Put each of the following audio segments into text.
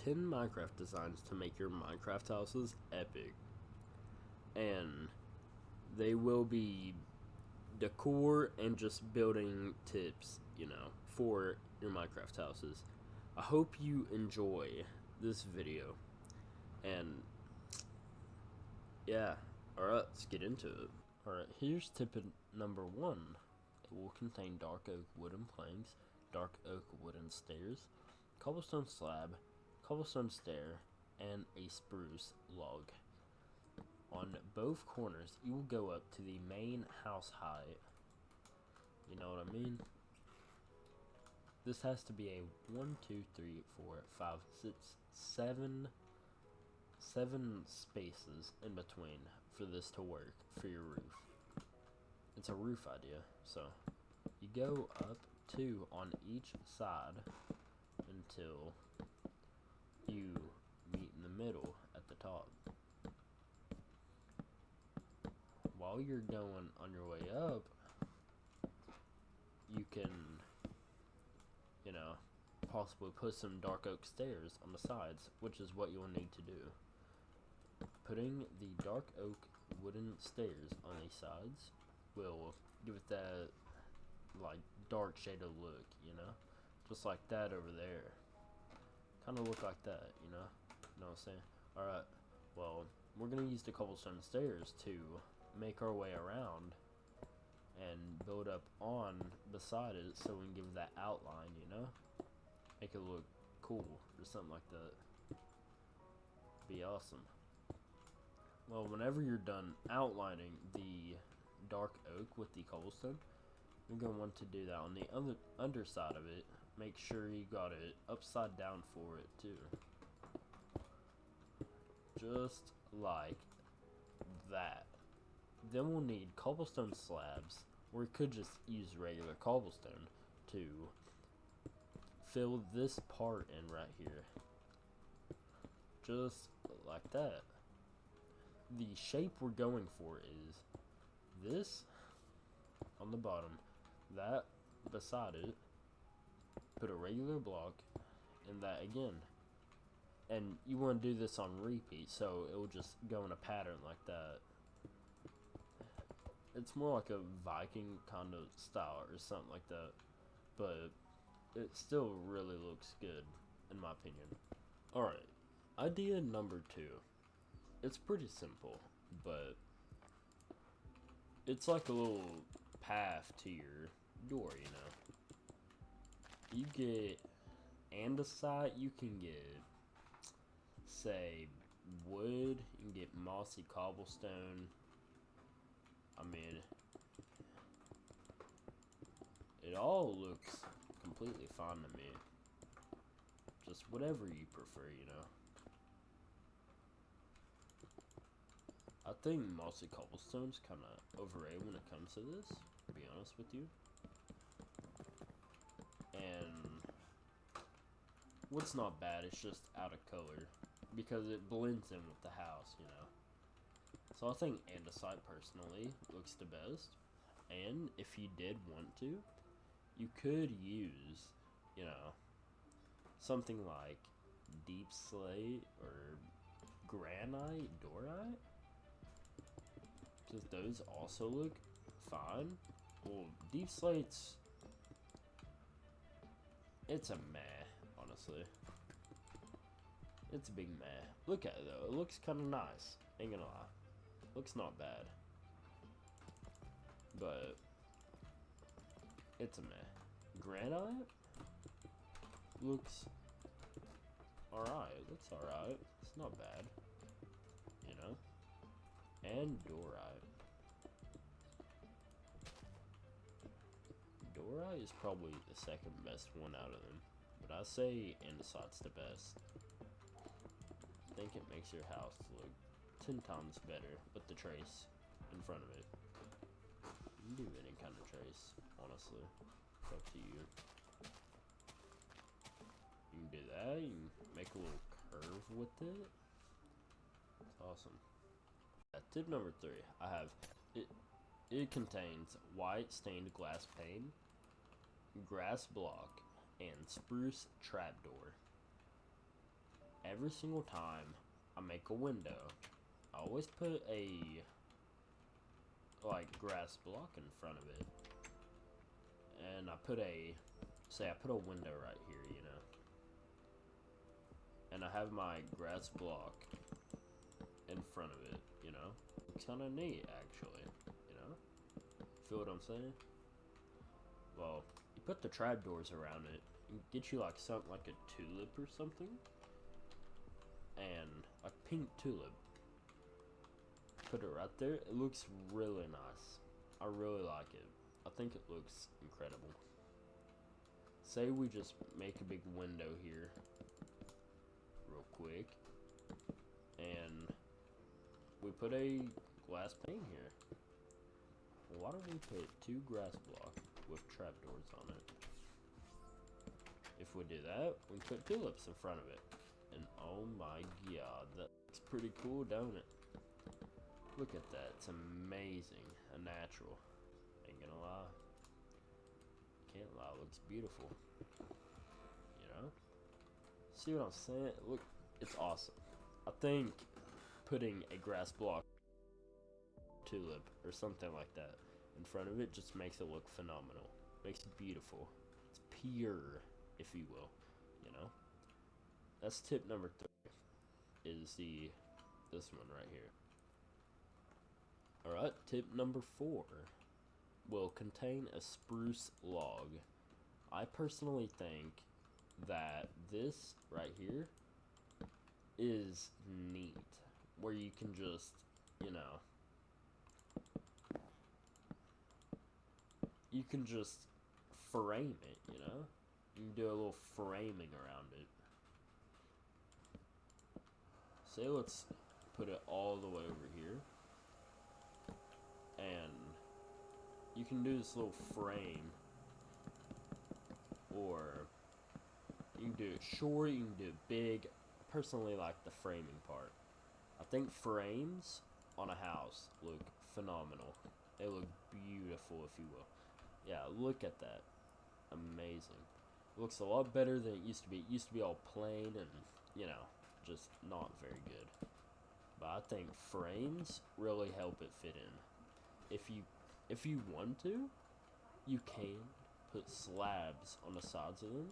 10 Minecraft designs to make your Minecraft houses epic. And they will be decor and just building tips, for your Minecraft houses. I hope you enjoy this video. And yeah, alright, let's get into it. Alright, here's tip number 1. It will contain dark oak wooden planks, dark oak wooden stairs, cobblestone slab, cobblestone stair, and a spruce log. On both corners, you will go up to the main house height. You know what I mean? This has to be a 1, 2, 3, 4, 5, 6, 7 spaces in between for this to work for your roof. It's a roof idea, so you go up 2 on each side until you meet in the middle at the top. While you're going on your way up, you can, possibly put some dark oak stairs on the sides, which is what you'll need to do. Putting the dark oak wooden stairs on the sides will give it that, dark shaded look, Just like that over there. Kind of look like that, you know what I'm saying? Alright, well, we're going to use the cobblestone stairs to make our way around and build up on beside it so we can give that outline, Make it look cool or something like that. Be awesome. Well, whenever you're done outlining the dark oak with the cobblestone, you're going to want to do that on the underside of it. Make sure you got it upside down for it too. Just like that. Then we'll need cobblestone slabs, or we could just use regular cobblestone to fill this part in right here. Just like that. The shape we're going for is this on the bottom, that beside it, put a regular block, and that again. And you want to do this on repeat, so it will just go in a pattern like that. It's more like a Viking kind of style or something like that, but it still really looks good, in my opinion. Alright, idea number 2. It's pretty simple, but it's like a little path to your door, You get andesite, you can get, say, wood, you can get mossy cobblestone. I mean, it all looks completely fine to me. Just whatever you prefer, I think mossy cobblestone's kind of overrated when it comes to this, to be honest with you. And what's not bad, it's just out of color, because it blends in with the house, So I think andesite personally looks the best. And if you did want to, you could use, something like deep slate or granite, dorite. Because those also look fine. Well, deep slate's, it's a meh, honestly. It's a big meh. Look at it though, it looks kind of nice. Ain't gonna lie. Looks not bad. But it's a meh. Granite looks alright. Looks alright. It's not bad. And dorite. Dorite is probably the second best one out of them. But I say andesite's the best. I think it makes your house look 10 times better with the trace in front of it. You can do any kind of trace, honestly. It's up to you. You can do that, you can make a little curve with it. It's awesome. Tip number 3, I have, it contains white stained glass pane, grass block, and spruce trapdoor. every single time I make a window, I always put a like grass block in front of it, and I put a window right here, you know, and I have my grass block in front of it, you know. It's kind of neat, actually, you know. Feel what I'm saying? Well, you put the trapdoors around it, and get you like something like a tulip or something, and a pink tulip. Put it right there. It looks really nice. I really like it. I think it looks incredible. Say we just make a big window here real quick, and we put a glass pane here. Why don't we put 2 grass blocks with trapdoors on it? If we do that, we put tulips in front of it. And oh my god, that looks pretty cool, don't it? Look at that, it's amazing and natural. Ain't gonna lie. Can't lie, it looks beautiful. You know? See what I'm saying? Look, it's awesome. I think putting a grass block tulip or something like that in front of it just makes it look phenomenal. Makes it beautiful. It's pure, if you will. You know? That's tip number 3. Is this one right here. Alright, tip number 4 will contain a spruce log. I personally think that this right here is neat, where you can just, you know, you can just frame it, you know? You can do a little framing around it. Say let's put it all the way over here, and you can do this little frame, or you can do it short, you can do it big. I personally like the framing part. I think frames on a house look phenomenal. They look beautiful, if you will. Yeah, look at that. Amazing. It looks a lot better than it used to be. It used to be all plain and, you know, just not very good. But I think frames really help it fit in. If you want to, you can put slabs on the sides of them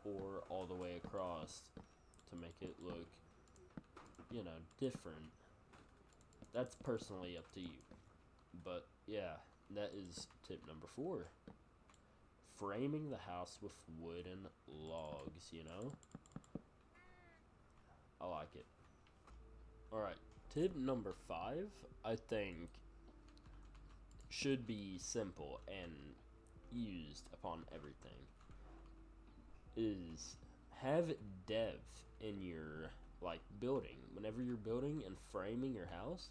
or all the way across to make it look, you know, different. That's personally up to you. But yeah, that is tip number 4. Framing the house with wooden logs, you know? I like it. Alright, tip number 5, I think, should be simple and used upon everything. Is have depth in your, like, building. Whenever you're building and framing your house,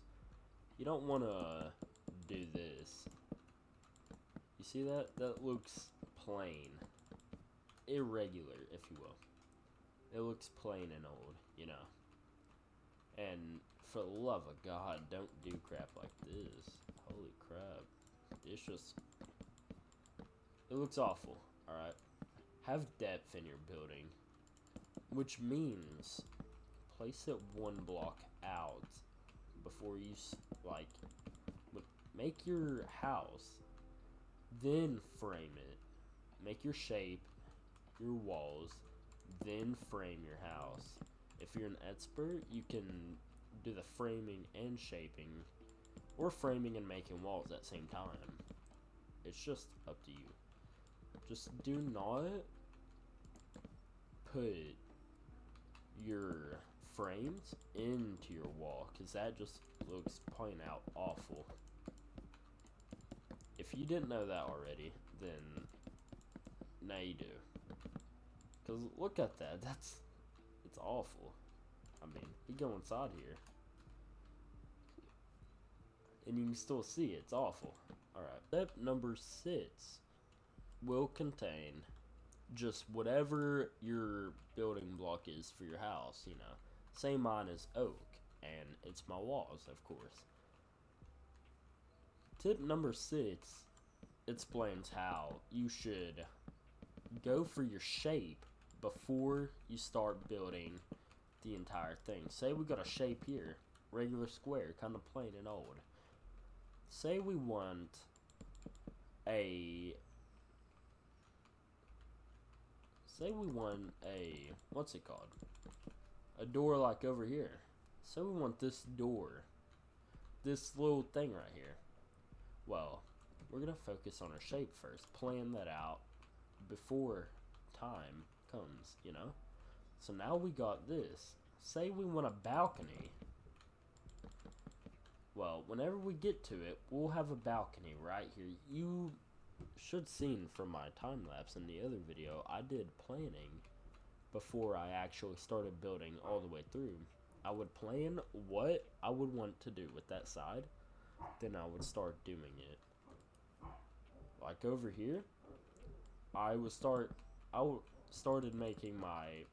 you don't want to do this. You see that? That looks plain. Irregular, if you will. It looks plain and old, you know. And for the love of God, don't do crap like this. Holy crap. It's just... it looks awful, alright? Have depth in your building. Which means place it 1 block out before you, like, make your house. Then frame it. Make your shape, your walls, then frame your house. If you're an expert, you can do the framing and shaping, or framing and making walls at the same time. It's just up to you. Just do not put your frames into your wall, because that just looks plain out awful. If you didn't know that already, then now you do. Because look at that. It's awful. I mean, you go inside here, and you can still see it. It's awful. Alright. Step number 6 will contain just whatever your building block is for your house, you know. Say mine is oak, and it's my walls, of course. Tip number 6 explains how you should go for your shape before you start building the entire thing. Say we got a shape here, regular square, kind of plain and old. Say we want a what's it called? A door like over here. So we want this door, this little thing right here. Well, we're gonna focus on our shape first, plan that out before time comes, you know? So now we got this. Say we want a balcony. Well, whenever we get to it, we'll have a balcony right here. You should seen from my time lapse in the other video, I did planning before I actually started building all the way through. I would plan what I would want to do with that side, then I would start doing it. Like over here, I started making my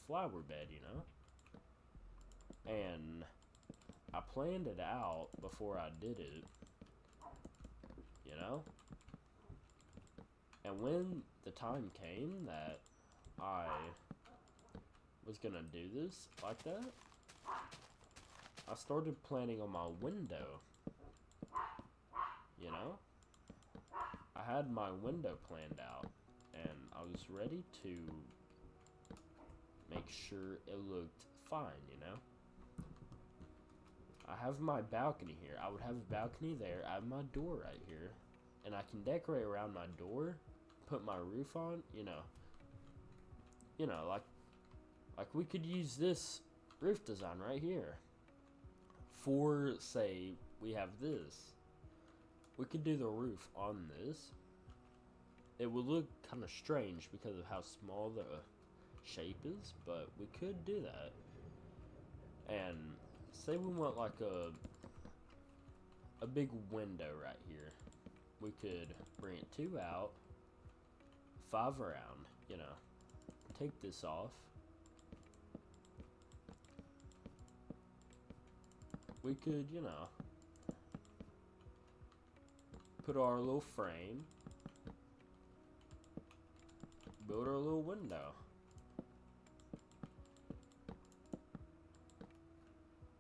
flower bed, you know? And I planned it out before I did it, you know? And when the time came that I was gonna do this like that, I started planning on my window, you know? I had my window planned out, and I was ready to make sure it looked fine, you know? I have my balcony here. I would have a balcony there. I have my door right here. And I can decorate around my door, put my roof on, you know. You know, like we could use this roof design right here. For, say, we have this. We could do the roof on this. It would look kind of strange because of how small the shape is, but we could do that. And say we want like a big window right here. We could bring it 2 out, 5 around, you know. Take this off. We could, you know, put our little frame, build our little window.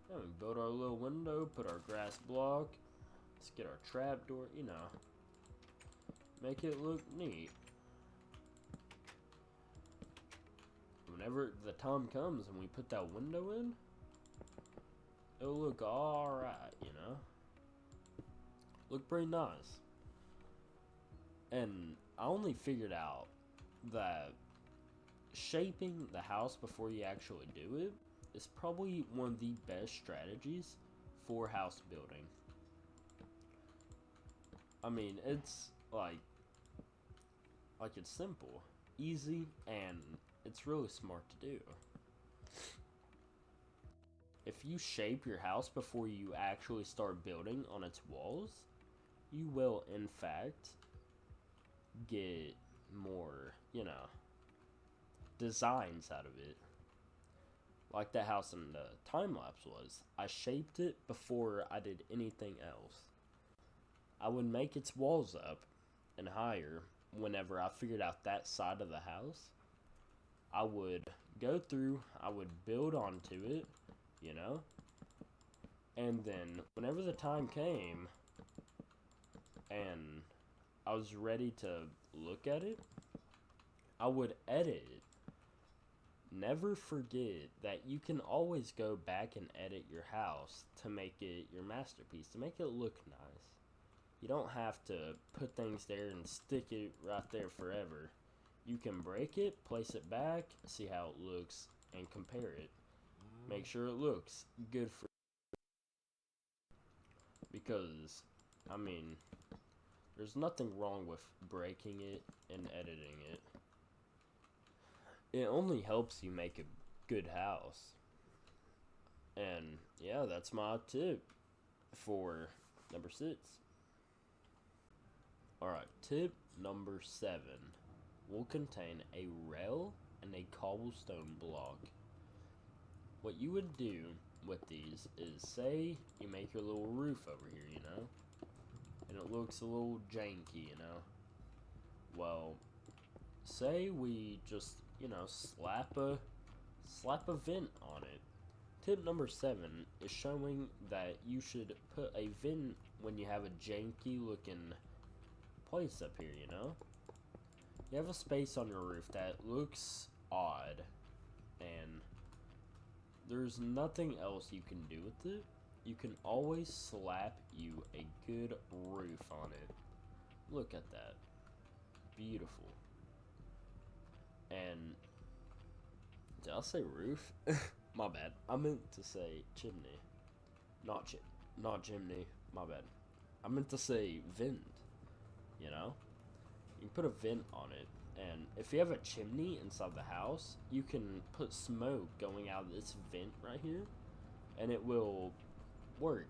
Yeah, we build our little window, put our grass block, let's get our trap door, you know, make it look neat. Whenever the time comes and we put that window in, it'll look alright, you know? Look pretty nice. And I only figured out that shaping the house before you actually do it is probably one of the best strategies for house building. I mean, it's like it's simple, easy, and it's really smart to do. If you shape your house before you actually start building on its walls, you will, in fact, get more, you know, designs out of it. Like that house in the time-lapse was. I shaped it before I did anything else. I would make its walls up and higher whenever I figured out that side of the house. I would go through, I would build onto it, you know? And then, whenever the time came, and I was ready to look at it, I would edit it. Never forget that you can always go back and edit your house to make it your masterpiece, to make it look nice. You don't have to put things there and stick it right there forever. You can break it, place it back, see how it looks, and compare it. Make sure it looks good for you. Because, I mean, there's nothing wrong with breaking it and editing it. It only helps you make a good house. And, yeah, that's my tip for number 6. Alright, tip number 7 will contain a rail and a cobblestone block. What you would do with these is, say you make your little roof over here, you know, and it looks a little janky, you know. Well, say we just, you know, slap a slap a vent on it. Tip number 7 is showing that you should put a vent when you have a janky looking place up here, you know? You have a space on your roof that looks odd, and there's nothing else you can do with it. You can always slap you a good roof on it. Look at that. Beautiful. And did I say roof? My bad. I meant to say chimney. Not chimney. My bad. I meant to say vent. You know? You can put a vent on it. And if you have a chimney inside the house, you can put smoke going out of this vent right here. And it will work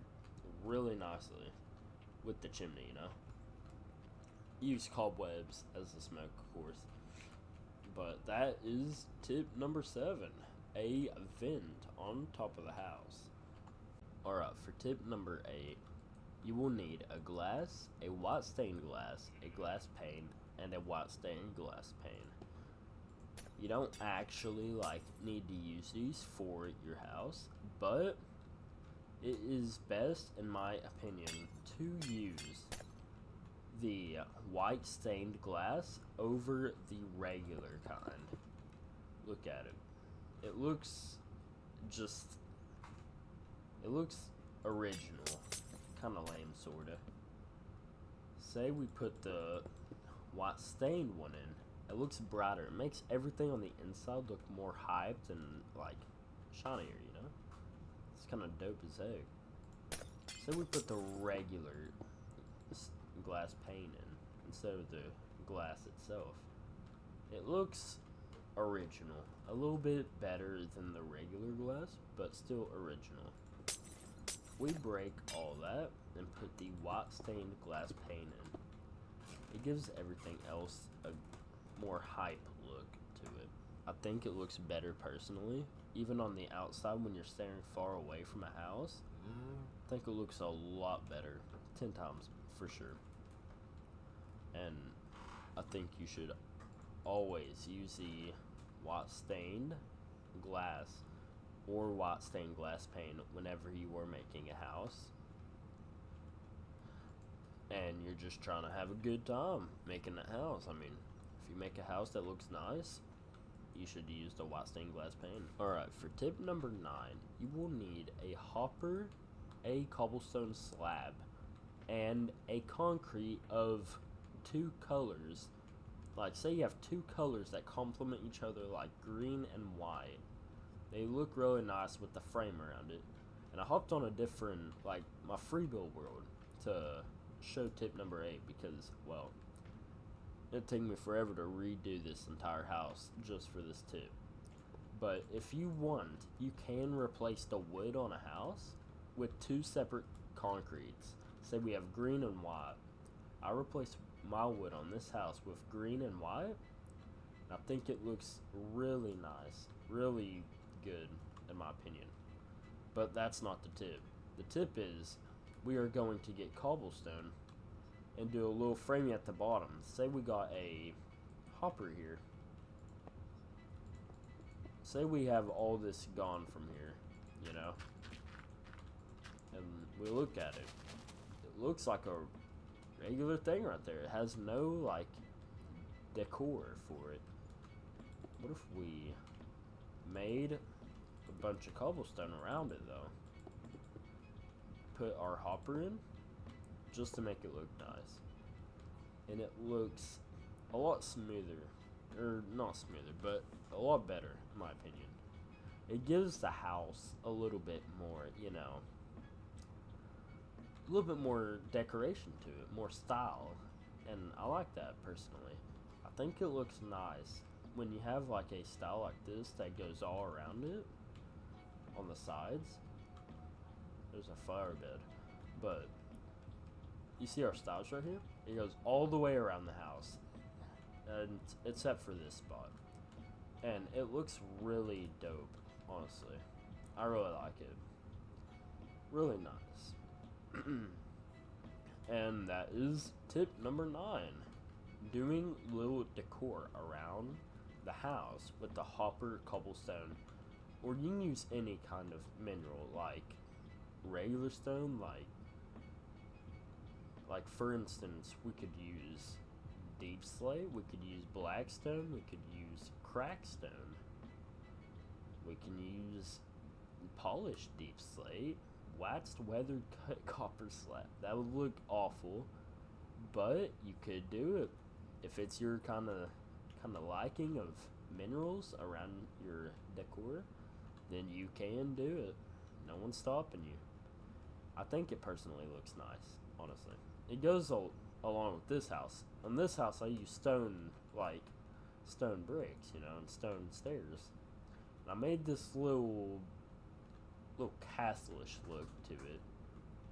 really nicely with the chimney, you know? Use cobwebs as the smoke, of course. But that is tip number 7. A vent on top of the house. Alright, for tip number 8, you will need a glass, a white stained glass, a glass pane, and a white stained glass pane. You don't actually need to use these for your house, but it is best, in my opinion, to use the white stained glass over the regular kind. Look at it. It looks original. Kind of lame, sorta. Say we put the white stained one in. It looks brighter. It makes everything on the inside look more hyped and shinier, you know? It's kind of dope as heck. Say we put the regular glass pane in instead of the glass itself. It looks original. A little bit better than the regular glass, but still original. We break all that and put the white stained glass pane in. It gives everything else a more hype look to it. I think it looks better personally. Even on the outside when you're staring far away from a house, I think it looks a lot better. 10 times for sure. And I think you should always use the white stained glass or white stained glass pane whenever you are making a house and you're just trying to have a good time making a house. I mean, if you make a house that looks nice, you should use the white stained glass pane. Alright, for tip number 9, you will need a hopper, a cobblestone slab, and a concrete of 2 colors. Say you have 2 colors that complement each other, like green and white. They look really nice with the frame around it. And I hopped on a different, my free build world to show tip number 8 because, well, it'd take me forever to redo this entire house just for this tip. But if you want, you can replace the wood on a house with 2 separate concretes. Say we have green and white. I replace my wood on this house with green and white. I think it looks really nice, really good in my opinion. But that's not the tip. The tip is we are going to get cobblestone and do a little framing at the bottom. Say we got a hopper here. Say we have all this gone from here, you know, and we look at it. It looks like a regular thing right there. It has no decor for it. What if we made a bunch of cobblestone around it though? Put our hopper in just to make it look nice, and it looks a lot smoother, or not smoother, but a lot better in my opinion. It gives the house a little bit more, you know, a little bit more decoration to it, more style, and I like that personally. I think it looks nice when you have a style like this that goes all around it on the sides. There's a fire bed, but you see our styles right here? It goes all the way around the house, and except for this spot, and it looks really dope, honestly. I really like it. Really nice. And that is tip number 9. Doing little decor around the house with the hopper, cobblestone, or you can use any kind of mineral, like regular stone, like for instance, we could use deep slate, we could use black stone, we could use cracked stone, we can use polished deep slate, waxed weathered cut copper slab. That would look awful, but you could do it if it's your kind of liking of minerals around your decor. Then you can do it. No one's stopping you. I think it personally looks nice, honestly. It goes along with this house. On this house, I use stone bricks, and stone stairs. And I made this little castle-ish look to it,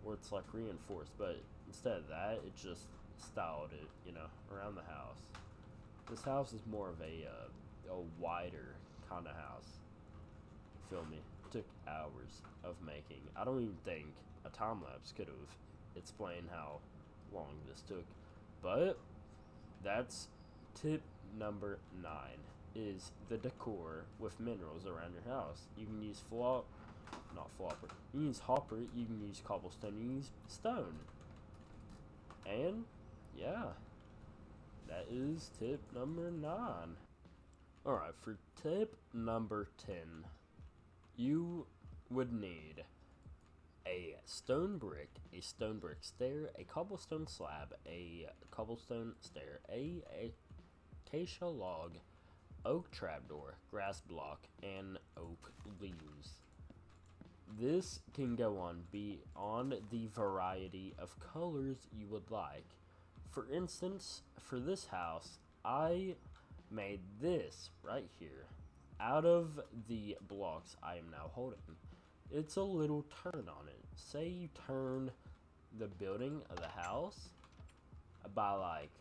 where it's like reinforced, but instead of that, it just styled it, around the house. This house is more of a wider kind of house. Feel me? It took hours of making. I don't even think a time lapse could have explained how long this took. But that's tip number 9, is the decor with minerals around your house. You can use you can use hopper, you can use cobblestone, you can use stone. And yeah, that is tip number 9. Alright, for tip number 10, you would need a stone brick stair, a cobblestone slab, a cobblestone stair, a acacia log, oak trapdoor, grass block, and oak leaves. This can go on beyond the variety of colors you would like. For instance, for this house, I made this right here out of the blocks I am now holding. It's a little turn on it. Say you turn the building of the house by like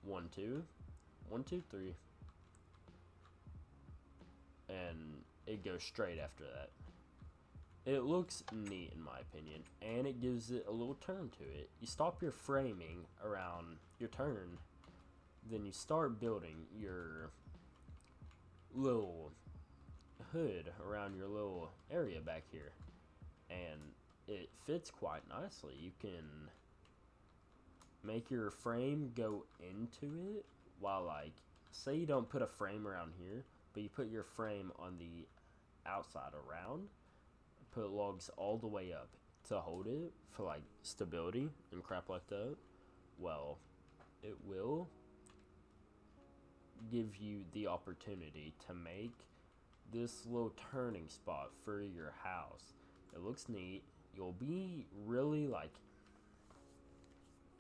1, 2, 1, 2, 3, and it goes straight after that. It looks neat in my opinion, and it gives it a little turn to it. You stop your framing around your turn, then you start building your little hood around your little area back here, and it fits quite nicely. You can make your frame go into it, while like, say you don't put a frame around here, but you put your frame on the outside around, put logs all the way up to hold it for like stability and crap like that. Well, it will give you the opportunity to make this little turning spot for your house. It looks neat. You'll be really like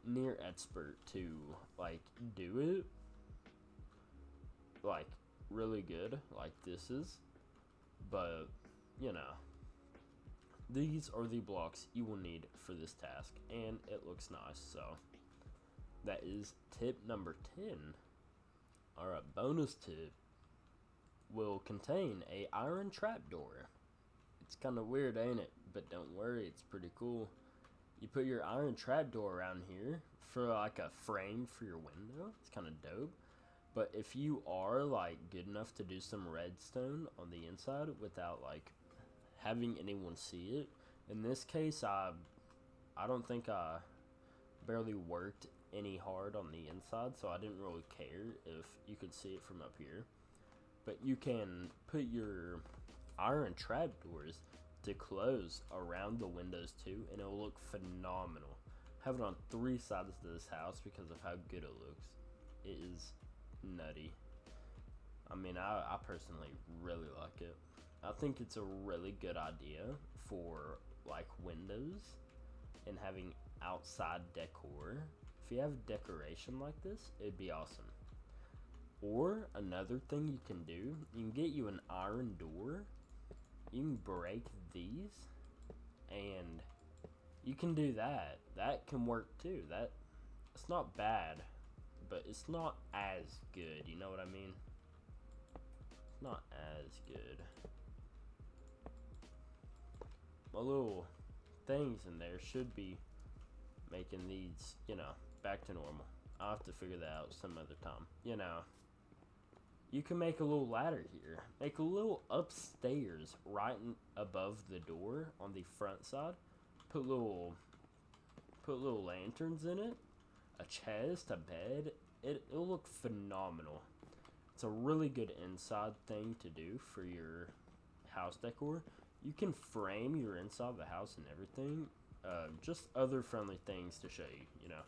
near expert to like do it like really good, like this is. But these are the blocks you will need for this task, and it looks nice. So that is tip number 10. Alright, bonus tip will contain a iron trapdoor. It's kind of weird, ain't it? But don't worry, it's pretty cool. You put your iron trapdoor around here for like a frame for your window. It's kind of dope. But if you are like good enough to do some redstone on the inside without like having anyone see it, in this case I don't think I barely worked any hard on the inside, so I didn't really care if you could see it from up here. But you can put your iron trapdoors to close around the windows too, and it'll look phenomenal. Have it on 3 sides to this house because of how good it looks. It is nutty. I mean, I personally really like it. I think it's a really good idea for like windows and having outside decor. If you have decoration like this, it'd be awesome. Or another thing you can do, you can get you an iron door. You can break these, and you can do that. That can work too. It's not bad, but it's not as good. You know what I mean? It's not as good. My little things in there should be making these, back to normal. I'll have to figure that out some other time. you can make a little ladder here. Make a little upstairs right above the door on the front side. Put little lanterns in it, a chest, a bed. It'll look phenomenal. It's a really good inside thing to do for your house decor. You can frame your inside of the house and everything. Just other friendly things to show you, you know.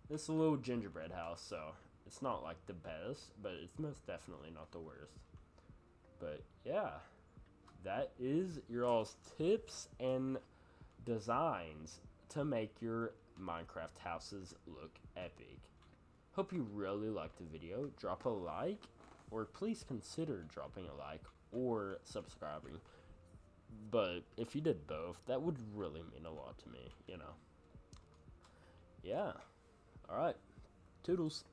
This is a little gingerbread house, so it's not like the best, but it's most definitely not the worst. But yeah, that is your all's tips and designs to make your Minecraft houses look epic. Hope you really liked the video. Drop a like, or please consider dropping a like or subscribing. But if you did both, that would really mean a lot to me, you know. Yeah. Alright. Toodles.